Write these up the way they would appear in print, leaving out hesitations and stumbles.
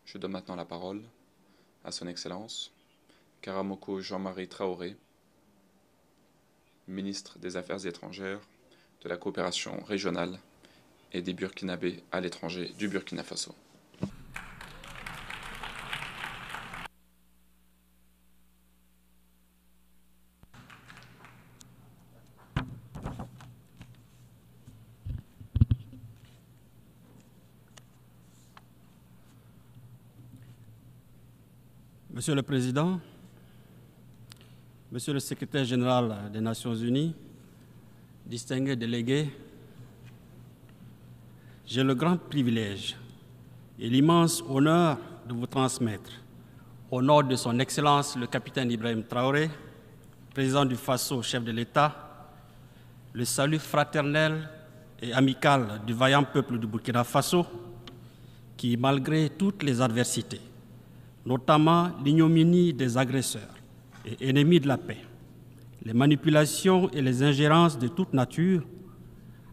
Je donne maintenant la parole à son Excellence, Karamoko Jean-Marie Traoré, ministre des Affaires étrangères, de la coopération régionale et des Burkinabés à l'étranger du Burkina Faso. Monsieur le Président, Monsieur le Secrétaire général des Nations Unies, distingués délégués, j'ai le grand privilège et l'immense honneur de vous transmettre, au nom de son Excellence le capitaine Ibrahim Traoré, président du Faso, chef de l'État, le salut fraternel et amical du vaillant peuple du Burkina Faso, qui, malgré toutes les adversités, notamment l'ignominie des agresseurs et ennemis de la paix, les manipulations et les ingérences de toute nature,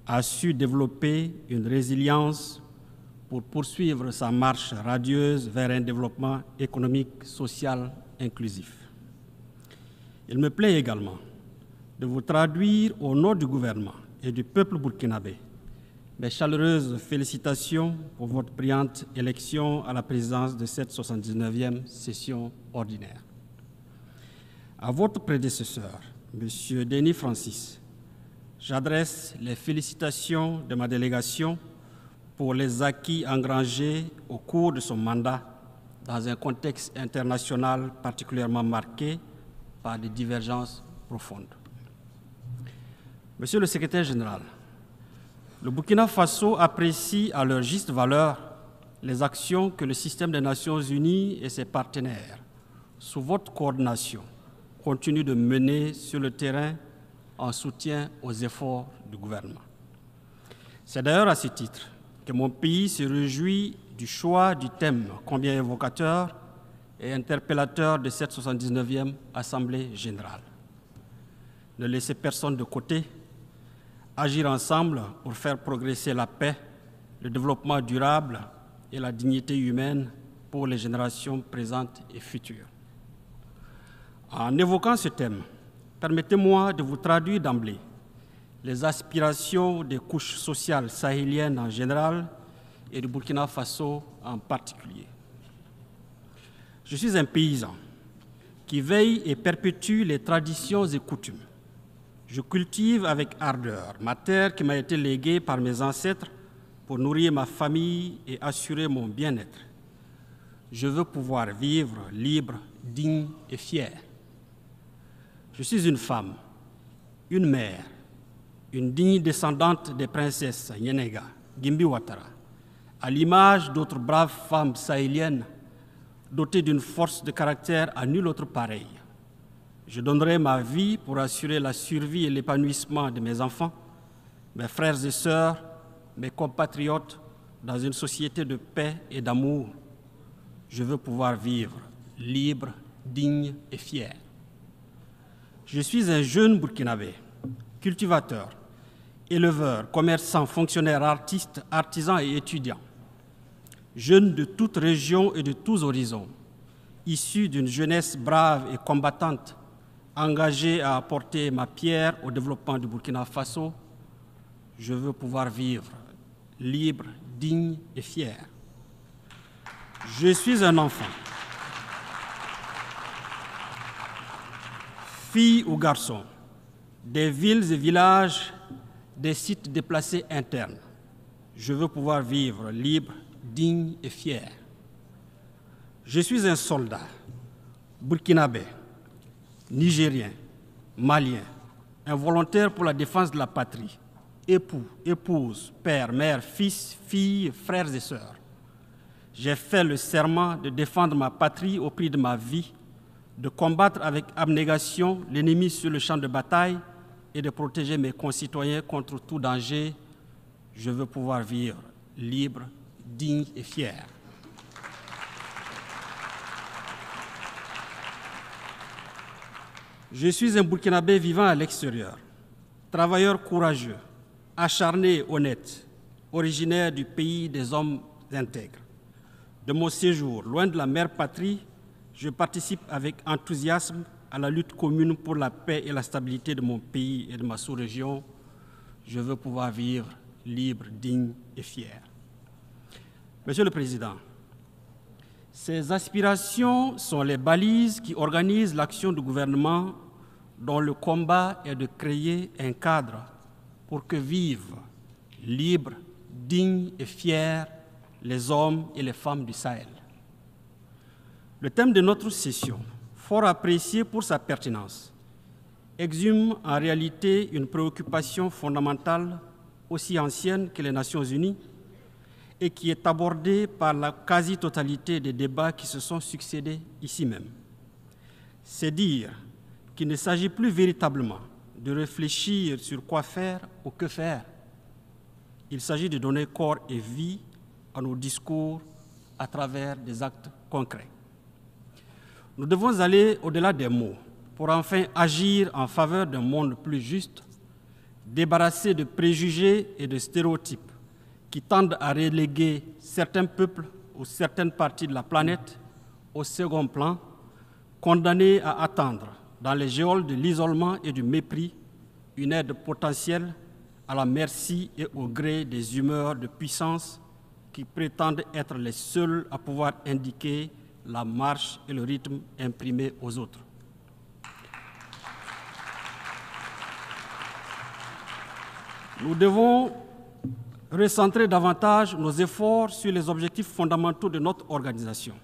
a su développer une résilience pour poursuivre sa marche radieuse vers un développement économique, social, inclusif. Il me plaît également de vous traduire au nom du gouvernement et du peuple burkinabé mes chaleureuses félicitations pour votre brillante élection à la présidence de cette 79e session ordinaire. À votre prédécesseur, M. Denis Francis, j'adresse les félicitations de ma délégation pour les acquis engrangés au cours de son mandat dans un contexte international particulièrement marqué par des divergences profondes. Monsieur le Secrétaire général, le Burkina Faso apprécie à leur juste valeur les actions que le système des Nations Unies et ses partenaires, sous votre coordination, continuent de mener sur le terrain en soutien aux efforts du gouvernement. C'est d'ailleurs à ce titre que mon pays se réjouit du choix du thème combien évocateur et interpellateur de cette 79e Assemblée générale. Ne laissez personne de côté. Agir ensemble pour faire progresser la paix, le développement durable et la dignité humaine pour les générations présentes et futures. En évoquant ce thème, permettez-moi de vous traduire d'emblée les aspirations des couches sociales sahéliennes en général et du Burkina Faso en particulier. Je suis un paysan qui veille et perpétue les traditions et coutumes. Je cultive avec ardeur ma terre qui m'a été léguée par mes ancêtres pour nourrir ma famille et assurer mon bien-être. Je veux pouvoir vivre libre, digne et fier. Je suis une femme, une mère, une digne descendante des princesses Nyenega, Gimbi Ouattara, à l'image d'autres braves femmes sahéliennes dotées d'une force de caractère à nul autre pareil. Je donnerai ma vie pour assurer la survie et l'épanouissement de mes enfants, mes frères et sœurs, mes compatriotes, dans une société de paix et d'amour. Je veux pouvoir vivre libre, digne et fier. Je suis un jeune Burkinabé, cultivateur, éleveur, commerçant, fonctionnaire, artiste, artisan et étudiant. Jeune de toute région et de tous horizons, issu d'une jeunesse brave et combattante, engagé à apporter ma pierre au développement du Burkina Faso, je veux pouvoir vivre libre, digne et fier. Je suis un enfant, fille ou garçon, des villes et villages, des sites déplacés internes. Je veux pouvoir vivre libre, digne et fier. Je suis un soldat, burkinabé, nigérien, malien, un volontaire pour la défense de la patrie, époux, épouse, père, mère, fils, fille, frères et sœurs. J'ai fait le serment de défendre ma patrie au prix de ma vie, de combattre avec abnégation l'ennemi sur le champ de bataille et de protéger mes concitoyens contre tout danger. Je veux pouvoir vivre libre, digne et fier. Je suis un Burkinabé vivant à l'extérieur, travailleur courageux, acharné et honnête, originaire du pays des hommes intègres. de mon séjour, loin de la mère patrie, je participe avec enthousiasme à la lutte commune pour la paix et la stabilité de mon pays et de ma sous-région. Je veux pouvoir vivre libre, digne et fier. Monsieur le Président, ces aspirations sont les balises qui organisent l'action du gouvernement dont le combat est de créer un cadre pour que vivent libres, dignes et fiers les hommes et les femmes du Sahel. Le thème de notre session, fort apprécié pour sa pertinence, exhume en réalité une préoccupation fondamentale aussi ancienne que les Nations Unies et qui est abordée par la quasi-totalité des débats qui se sont succédés ici même. C'est dire qu'il ne s'agit plus véritablement de réfléchir sur quoi faire ou que faire. Il s'agit de donner corps et vie à nos discours à travers des actes concrets. Nous devons aller au-delà des mots pour enfin agir en faveur d'un monde plus juste, débarrassé de préjugés et de stéréotypes qui tendent à reléguer certains peuples ou certaines parties de la planète au second plan, condamnés à attendre dans les geôles de l'isolement et du mépris une aide potentielle à la merci et au gré des humeurs de puissance qui prétendent être les seuls à pouvoir indiquer la marche et le rythme imprimés aux autres. Nous devons recentrer davantage nos efforts sur les objectifs fondamentaux de notre organisation,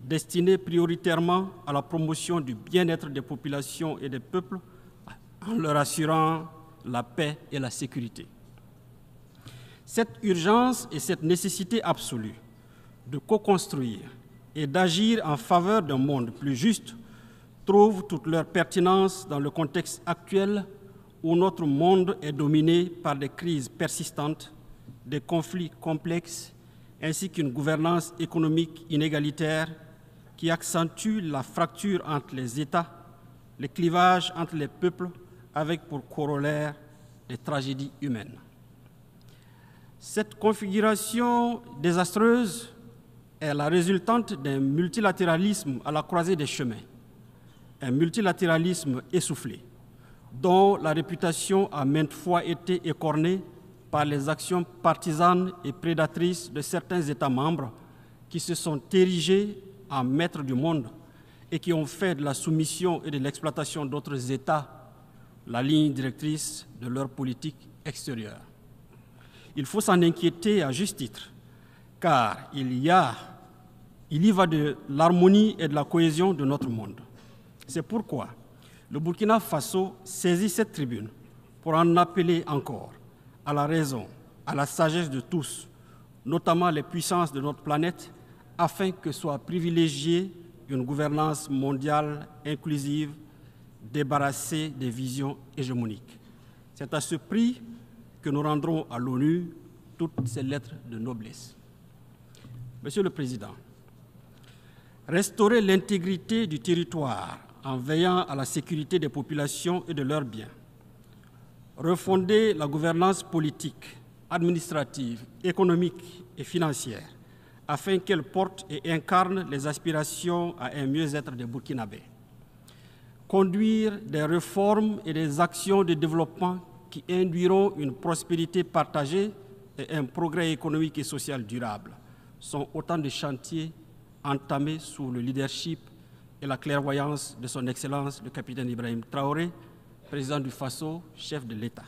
destinés prioritairement à la promotion du bien-être des populations et des peuples en leur assurant la paix et la sécurité. Cette urgence et cette nécessité absolue de co-construire et d'agir en faveur d'un monde plus juste trouvent toute leur pertinence dans le contexte actuel où notre monde est dominé par des crises persistantes, des conflits complexes, ainsi qu'une gouvernance économique inégalitaire qui accentue la fracture entre les États, les clivages entre les peuples, avec pour corollaire des tragédies humaines. Cette configuration désastreuse est la résultante d'un multilatéralisme à la croisée des chemins, un multilatéralisme essoufflé, dont la réputation a maintes fois été écornée par les actions partisanes et prédatrices de certains États membres qui se sont érigés en maîtres du monde et qui ont fait de la soumission et de l'exploitation d'autres États la ligne directrice de leur politique extérieure. Il faut s'en inquiéter à juste titre, car il y va de l'harmonie et de la cohésion de notre monde. C'est pourquoi le Burkina Faso saisit cette tribune pour en appeler encore à la raison, à la sagesse de tous, notamment les puissances de notre planète, afin que soit privilégiée une gouvernance mondiale inclusive, débarrassée des visions hégémoniques. C'est à ce prix que nous rendrons à l'ONU toutes ces lettres de noblesse. Monsieur le Président, restaurer l'intégrité du territoire en veillant à la sécurité des populations et de leurs biens, refonder la gouvernance politique, administrative, économique et financière afin qu'elle porte et incarne les aspirations à un mieux-être des Burkinabés, conduire des réformes et des actions de développement qui induiront une prospérité partagée et un progrès économique et social durable sont autant de chantiers entamés sous le leadership et la clairvoyance de son Excellence le capitaine Ibrahim Traoré, président du Faso, chef de l'État.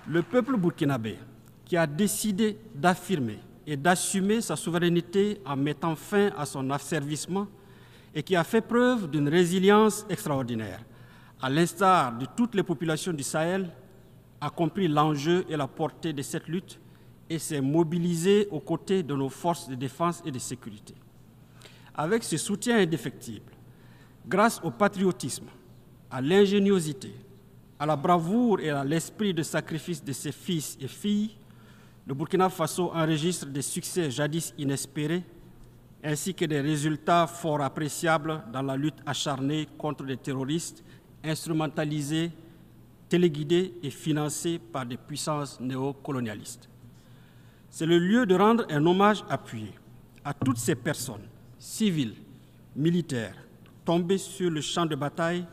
Le peuple burkinabé, qui a décidé d'affirmer et d'assumer sa souveraineté en mettant fin à son asservissement et qui a fait preuve d'une résilience extraordinaire, à l'instar de toutes les populations du Sahel, a compris l'enjeu et la portée de cette lutte et s'est mobilisé aux côtés de nos forces de défense et de sécurité. Avec ce soutien indéfectible, grâce au patriotisme, à l'ingéniosité, à la bravoure et à l'esprit de sacrifice de ses fils et filles, le Burkina Faso enregistre des succès jadis inespérés, ainsi que des résultats fort appréciables dans la lutte acharnée contre les terroristes instrumentalisés téléguidés et financés par des puissances néocolonialistes. C'est le lieu de rendre un hommage appuyé à toutes ces personnes, civiles, militaires, tombées sur le champ de bataille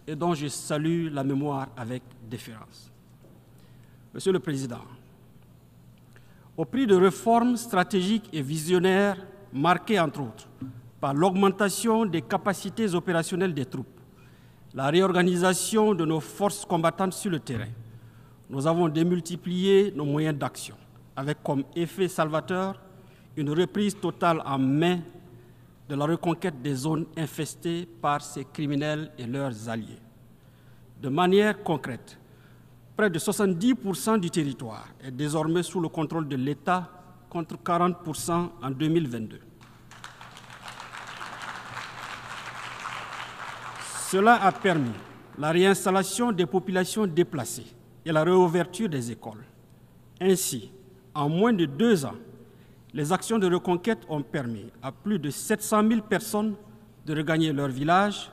et dont je salue la mémoire avec déférence. Monsieur le Président, au prix de réformes stratégiques et visionnaires marquées entre autres par l'augmentation des capacités opérationnelles des troupes, la réorganisation de nos forces combattantes sur le terrain, nous avons démultiplié nos moyens d'action, avec comme effet salvateur une reprise totale en main de la reconquête des zones infestées par ces criminels et leurs alliés. De manière concrète, près de 70% du territoire est désormais sous le contrôle de l'État, contre 40% en 2022. Cela a permis la réinstallation des populations déplacées et la réouverture des écoles. Ainsi, en moins de 2 ans, les actions de reconquête ont permis à plus de 700 000 personnes de regagner leur village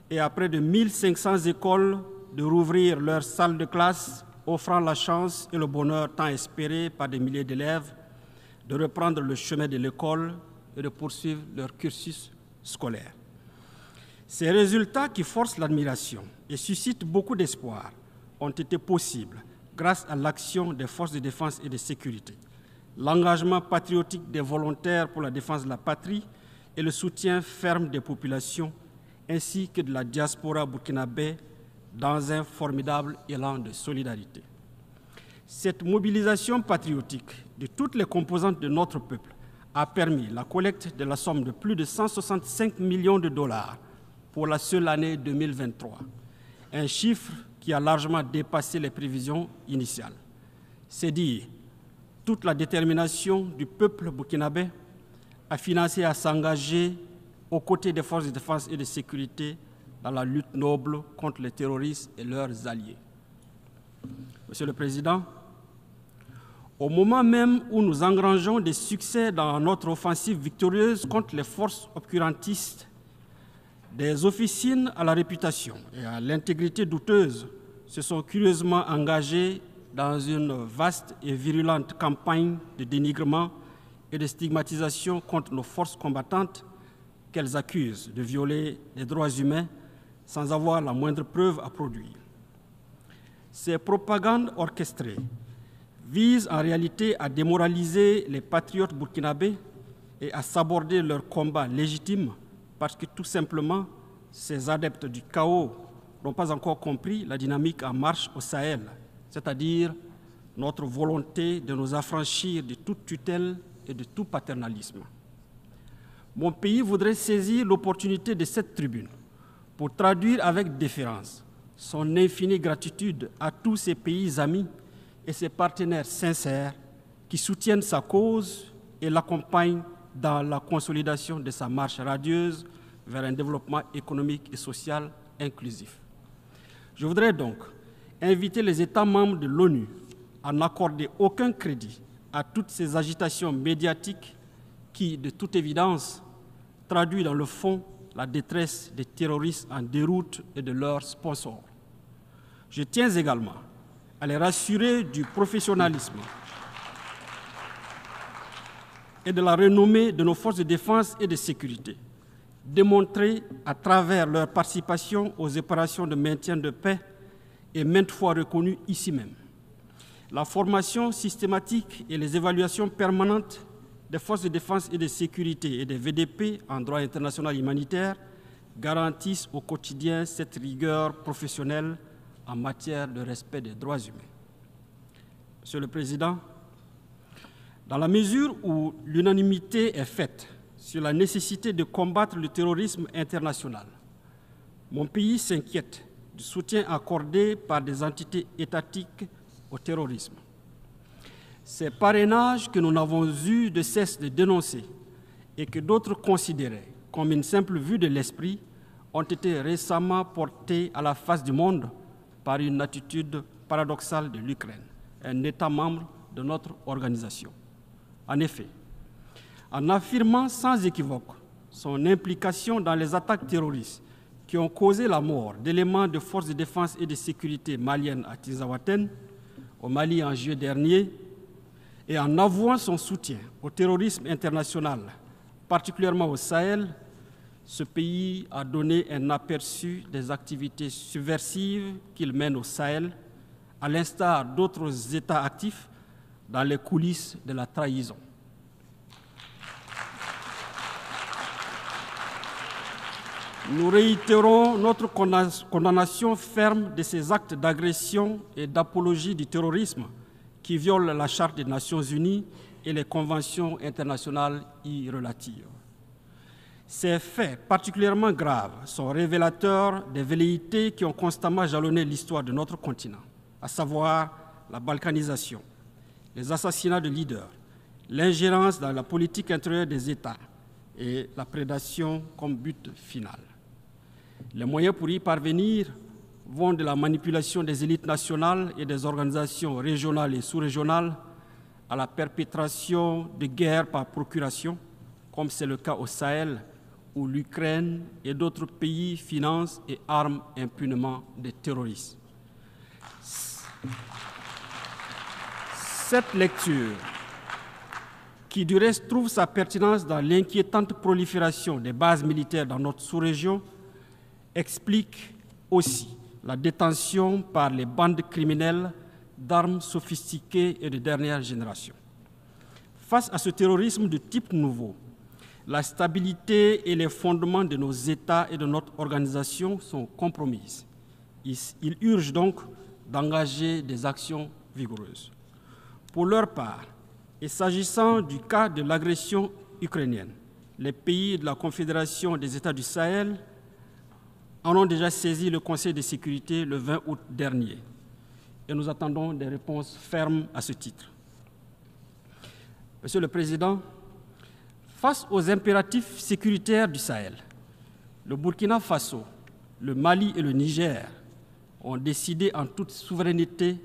et à près de 1500 écoles de rouvrir leurs salles de classe, offrant la chance et le bonheur tant espérés par des milliers d'élèves de reprendre le chemin de l'école et de poursuivre leur cursus scolaire. Ces résultats qui forcent l'admiration et suscitent beaucoup d'espoir ont été possibles grâce à l'action des forces de défense et de sécurité, l'engagement patriotique des volontaires pour la défense de la patrie et le soutien ferme des populations, ainsi que de la diaspora burkinabé dans un formidable élan de solidarité. Cette mobilisation patriotique de toutes les composantes de notre peuple a permis la collecte de la somme de plus de 165 millions de dollars pour la seule année 2023, un chiffre qui a largement dépassé les prévisions initiales. C'est dire toute la détermination du peuple burkinabé à financer et à s'engager aux côtés des forces de défense et de sécurité dans la lutte noble contre les terroristes et leurs alliés. Monsieur le Président, au moment même où nous engrangeons des succès dans notre offensive victorieuse contre les forces obscurantistes, des officines à la réputation et à l'intégrité douteuse se sont curieusement engagées dans une vaste et virulente campagne de dénigrement et de stigmatisation contre nos forces combattantes qu'elles accusent de violer les droits humains sans avoir la moindre preuve à produire. Ces propagandes orchestrées visent en réalité à démoraliser les patriotes burkinabés et à saborder leur combat légitime parce que tout simplement, ces adeptes du chaos n'ont pas encore compris la dynamique en marche au Sahel, c'est-à-dire notre volonté de nous affranchir de toute tutelle et de tout paternalisme. Mon pays voudrait saisir l'opportunité de cette tribune pour traduire avec déférence son infinie gratitude à tous ses pays amis et ses partenaires sincères qui soutiennent sa cause et l'accompagnent dans la consolidation de sa marche radieuse vers un développement économique et social inclusif. Je voudrais donc inviter les États membres de l'ONU à n'accorder aucun crédit à toutes ces agitations médiatiques qui, de toute évidence, traduisent dans le fond la détresse des terroristes en déroute et de leurs sponsors. Je tiens également à les rassurer du professionnalisme et de la renommée de nos forces de défense et de sécurité, démontrées à travers leur participation aux opérations de maintien de paix et maintes fois reconnues ici même. La formation systématique et les évaluations permanentes des forces de défense et de sécurité et des VDP en droit international humanitaire garantissent au quotidien cette rigueur professionnelle en matière de respect des droits humains. Monsieur le Président, dans la mesure où l'unanimité est faite sur la nécessité de combattre le terrorisme international, mon pays s'inquiète du soutien accordé par des entités étatiques au terrorisme. Ces parrainages que nous n'avons eu de cesse de dénoncer et que d'autres considéraient comme une simple vue de l'esprit ont été récemment portés à la face du monde par une attitude paradoxale de l'Ukraine, un État membre de notre organisation. En effet, en affirmant sans équivoque son implication dans les attaques terroristes qui ont causé la mort d'éléments de forces de défense et de sécurité maliennes à Tinzaouaten, au Mali en juillet dernier, et en avouant son soutien au terrorisme international, particulièrement au Sahel, ce pays a donné un aperçu des activités subversives qu'il mène au Sahel, à l'instar d'autres États actifs dans les coulisses de la trahison. Nous réitérons notre condamnation ferme de ces actes d'agression et d'apologie du terrorisme qui violent la Charte des Nations Unies et les conventions internationales y relatives. Ces faits particulièrement graves sont révélateurs des velléités qui ont constamment jalonné l'histoire de notre continent, à savoir la balkanisation, les assassinats de leaders, l'ingérence dans la politique intérieure des États et la prédation comme but final. Les moyens pour y parvenir vont de la manipulation des élites nationales et des organisations régionales et sous-régionales à la perpétration de guerres par procuration, comme c'est le cas au Sahel, où l'Ukraine et d'autres pays financent et arment impunément des terroristes. Cette lecture, qui du reste trouve sa pertinence dans l'inquiétante prolifération des bases militaires dans notre sous-région, explique aussi la détention par les bandes criminelles d'armes sophistiquées et de dernière génération. Face à ce terrorisme de type nouveau, la stabilité et les fondements de nos États et de notre organisation sont compromises. Il urge donc d'engager des actions vigoureuses. Pour leur part, et s'agissant du cas de l'agression ukrainienne, les pays de la Confédération des États du Sahel en ont déjà saisi le Conseil de sécurité le 20 août dernier. Et nous attendons des réponses fermes à ce titre. Monsieur le Président, face aux impératifs sécuritaires du Sahel, le Burkina Faso, le Mali et le Niger ont décidé en toute souveraineté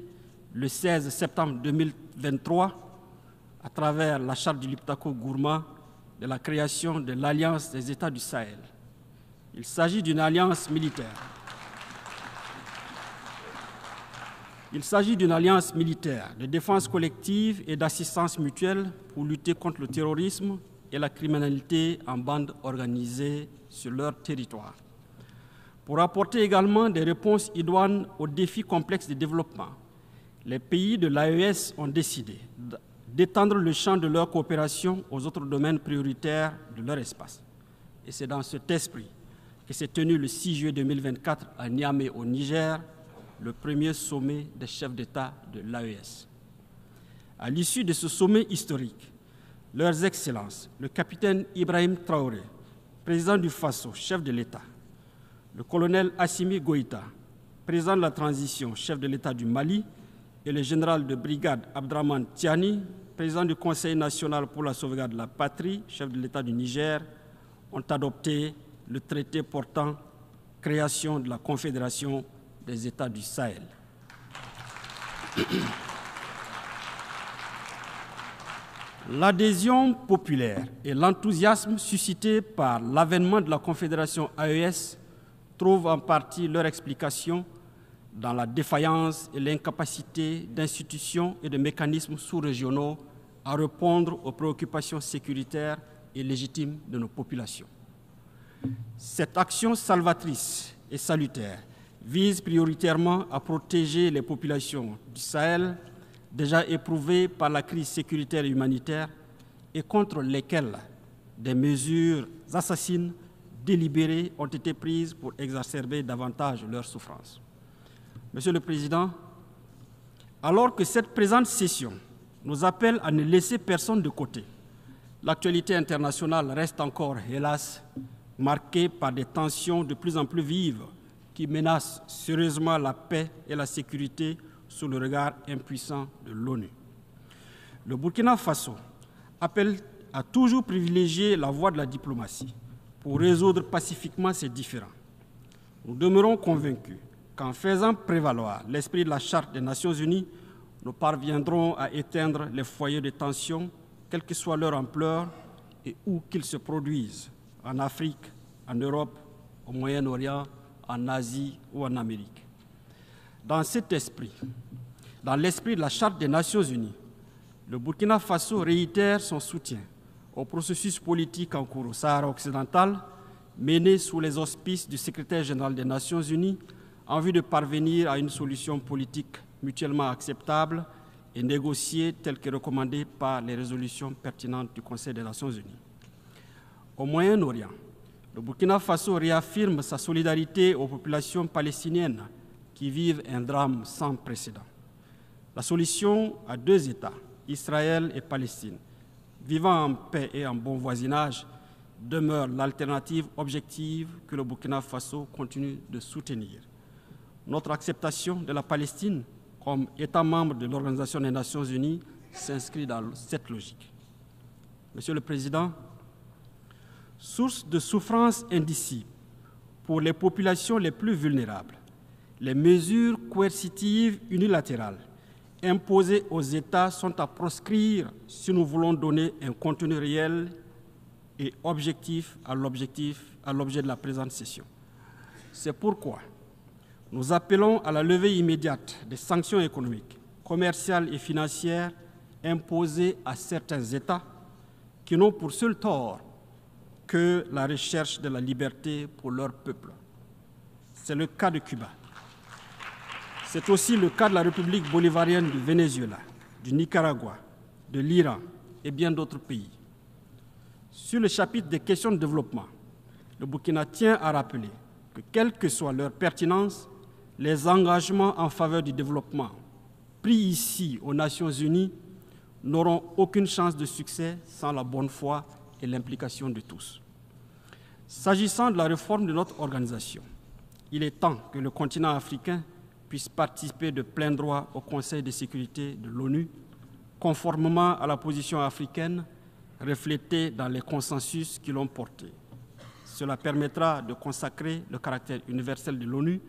le 16 septembre 2023, à travers la charte du Liptako Gourma, de la création de l'Alliance des États du Sahel. Il s'agit d'une alliance militaire. Il s'agit d'une alliance militaire de défense collective et d'assistance mutuelle pour lutter contre le terrorisme et la criminalité en bande organisée sur leur territoire. Pour apporter également des réponses idoines aux défis complexes de développement, les pays de l'AES ont décidé d'étendre le champ de leur coopération aux autres domaines prioritaires de leur espace. Et c'est dans cet esprit que s'est tenu le 6 juillet 2024 à Niamey, au Niger, le premier sommet des chefs d'État de l'AES. À l'issue de ce sommet historique, leurs Excellences, le capitaine Ibrahim Traoré, président du Faso, chef de l'État, le colonel Assimi Goïta, président de la transition, chef de l'État du Mali, et le général de brigade Abdraman Tiani, président du Conseil national pour la sauvegarde de la patrie, chef de l'État du Niger, ont adopté le traité portant création de la Confédération des États du Sahel. L'adhésion populaire et l'enthousiasme suscités par l'avènement de la Confédération AES trouvent en partie leur explication dans la défaillance et l'incapacité d'institutions et de mécanismes sous-régionaux à répondre aux préoccupations sécuritaires et légitimes de nos populations. Cette action salvatrice et salutaire vise prioritairement à protéger les populations du Sahel déjà éprouvées par la crise sécuritaire et humanitaire et contre lesquelles des mesures assassines délibérées ont été prises pour exacerber davantage leurs souffrances. Monsieur le Président, alors que cette présente session nous appelle à ne laisser personne de côté, l'actualité internationale reste encore, hélas, marquée par des tensions de plus en plus vives qui menacent sérieusement la paix et la sécurité sous le regard impuissant de l'ONU. Le Burkina Faso appelle à toujours privilégier la voie de la diplomatie pour résoudre pacifiquement ces différends. Nous demeurons convaincus qu'en faisant prévaloir l'esprit de la Charte des Nations Unies, nous parviendrons à éteindre les foyers de tension, quelle que soit leur ampleur et où qu'ils se produisent, en Afrique, en Europe au Moyen-Orient, en Asie ou en Amérique. Dans cet esprit, dans l'esprit de la Charte des Nations Unies, le Burkina Faso réitère son soutien au processus politique en cours au Sahara occidental, mené sous les auspices du secrétaire général des Nations Unies en vue de parvenir à une solution politique mutuellement acceptable et négociée telle que recommandée par les résolutions pertinentes du Conseil des Nations Unies. Au Moyen-Orient, le Burkina Faso réaffirme sa solidarité aux populations palestiniennes qui vivent un drame sans précédent. La solution à deux États, Israël et Palestine, vivant en paix et en bon voisinage, demeure l'alternative objective que le Burkina Faso continue de soutenir. Notre acceptation de la Palestine comme État membre de l'Organisation des Nations Unies s'inscrit dans cette logique. Monsieur le Président, source de souffrance indicible pour les populations les plus vulnérables, les mesures coercitives unilatérales imposées aux États sont à proscrire si nous voulons donner un contenu réel et objectif à l'objet de la présente session. C'est pourquoi nous appelons à la levée immédiate des sanctions économiques, commerciales et financières imposées à certains États qui n'ont pour seul tort que la recherche de la liberté pour leur peuple. C'est le cas de Cuba. C'est aussi le cas de la République bolivarienne du Venezuela, du Nicaragua, de l'Iran et bien d'autres pays. Sur le chapitre des questions de développement, le Burkina tient à rappeler que, quelle que soit leur pertinence, les engagements en faveur du développement pris ici aux Nations Unies n'auront aucune chance de succès sans la bonne foi et l'implication de tous. S'agissant de la réforme de notre organisation, il est temps que le continent africain puisse participer de plein droit au Conseil de sécurité de l'ONU, conformément à la position africaine reflétée dans les consensus qui l'ont porté. Cela permettra de consacrer le caractère universel de l'ONU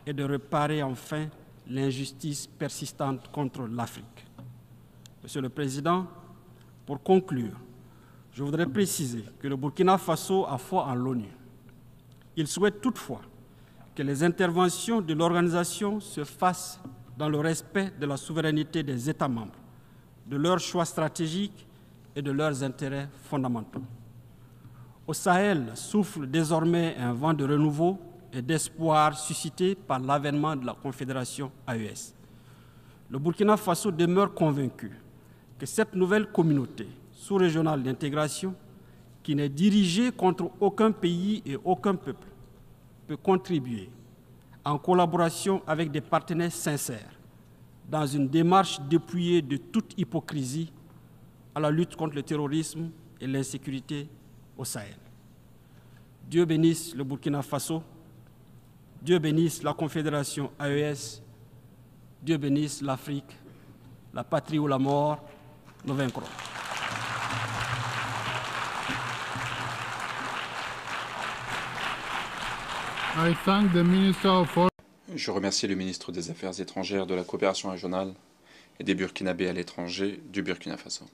et de réparer enfin l'injustice persistante contre l'Afrique. Monsieur le Président, pour conclure, je voudrais préciser que le Burkina Faso a foi en l'ONU. Il souhaite toutefois que les interventions de l'organisation se fassent dans le respect de la souveraineté des États membres, de leurs choix stratégiques et de leurs intérêts fondamentaux. Au Sahel souffle désormais un vent de renouveau et d'espoir suscité par l'avènement de la Confédération AES. Le Burkina Faso demeure convaincu que cette nouvelle communauté sous-régionale d'intégration, qui n'est dirigée contre aucun pays et aucun peuple, peut contribuer, en collaboration avec des partenaires sincères, dans une démarche dépouillée de toute hypocrisie, à la lutte contre le terrorisme et l'insécurité au Sahel. Dieu bénisse le Burkina Faso, Dieu bénisse la Confédération AES, Dieu bénisse l'Afrique, la patrie ou la mort, nous vaincrons. I thank the Minister of Foreign. Je remercie le ministre des Affaires étrangères, de la coopération régionale et des Burkinabés à l'étranger du Burkina Faso.